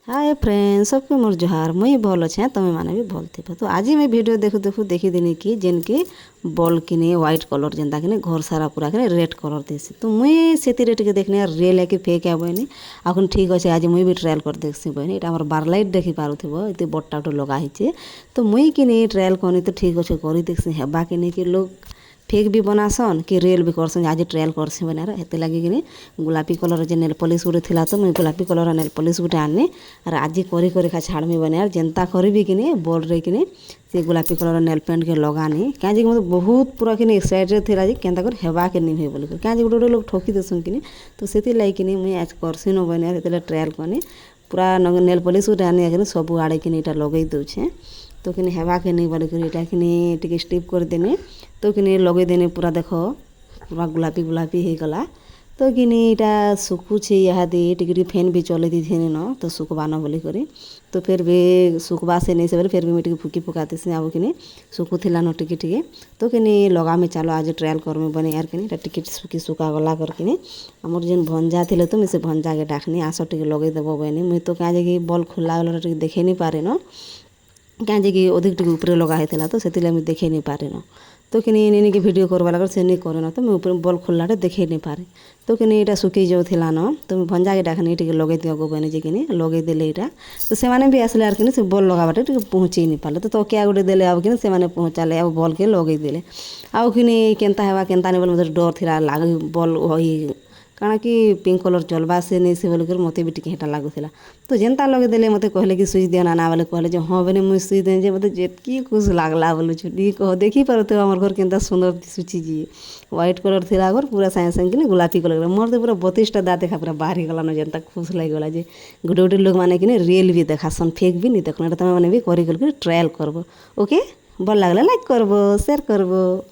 Hi friends सबके मोर जोहार मुई भल अच्छे तुम्हें मैंने भी भल थे। तो आज मैं वीडियो देखु देखु देखीदिनी कि जेन कि बॉल किने व्हाइट कलर जेनता कि घर सारा पूरा कि रेड कलर देसी। तो मुई से टिके देखने रियल है कि फेक है बहनी आखन ठीक अच्छे आज मुई भी ट्रायल कर देखसी बहनी ये बार लाइट देखी पारुथिबो ये बट्टा लगा है। तो मुई कि ट्रायल करनी तो ठीक अच्छे कर देखसी हेबा कि नहीं कि लोग फेक भी बनासन कि रियल भी करसन आज ट्रायल करसी बना हेते लगे कि गुलापी कलर जे नेल पॉलिश गुटे थिला तो मुई गुलापी कलर नेल पॉलिश गुटे आनी और आज करी करी खा छाड़मी बने जेनता करी कि बोल रे कि से गुलापी कलर नेल पेंट के लगानी क्या मतलब बहुत पूरा कि एक्साइटेड थिला जे केनता कर हेबा के नहीं बोल क्या गोटे गोटे लोग ठकी देसन कि तो से लगे कि मुई आज करसी न बने हेते ट्रायल करनी पूरा नेल पॉलिश गुटे आनी सब आड़े कि लगे दूचे तो कि हेबा के नहीं बोल कि स्टिप कर देने तो कि लगे देने पूरा देख पूरा गुलापी गुलापी हो गला। तो कि यहाँ सुखुचे इहादी टिके फैन भी चले दी थे न तो सुखबा न बोली करी तो फिर भी सुखबा से नहीं से फिर भी मुझे फुकी फुकाती से आब कि सुखुला न टिके तो कि लगा में चलो आज ट्रायल करमे बने यार कि टिके सुखी सुखा गला करके आमर जेन भंजा थे तो मुझे भंजा के डाकनी आस टे लगे देव बहनी मुई तो क्या कि बल खोला गला देखे नहीं पारे न क्या कि अधिक टिके ऊपर लगा होता तो से मुझे देखे नहीं पारे न तो कि नहीं कि वीडियो करवा लगे से नहीं करे ना तो मैं ऊपर बल खोलला देखे नहीं पारे तो कि यहाँ सुखी जो थिला न तो मैं भंजा के डाकनी टे लगे दिया गो बहनी जी कि लगे देले यहाँ तो से भी आसले आर कि से बल लगा बाटे पहुँचे नहीं पारे तो क्या गोटे देले अब कि से पहुँचाले अब बल के लगे देले आउ कि केनता हेबा केनता नहीं बोले मतलब डर थिला लाग बल वही काଣା कि पिंक कलर चलबा से नहीं से बोलिक मत भी टिके हेटा लगुला तो जेनता लगे देले मत कहले कि सुई दिया ना बोले कहले हाँ बने मुझे सुई दे मत जेटकी खुश लागला बोलु छु कह देखी पार तो आम घर के सुंदर दिशुची जी व्हाइट कलर थी घर पूरा सागे सागे कि गुलापी कलर मोर तो पूरा 32टा दाँत देखा पूरा बाहरी गला न जेनता खुश लगे जे गोटे गोटे लोग मैंने कि रियल भी देखासन फेक भी नहीं देखना तुम मैंने भी कर ट्रायल करब ओके भल लगला लाइक करब शेयर करब।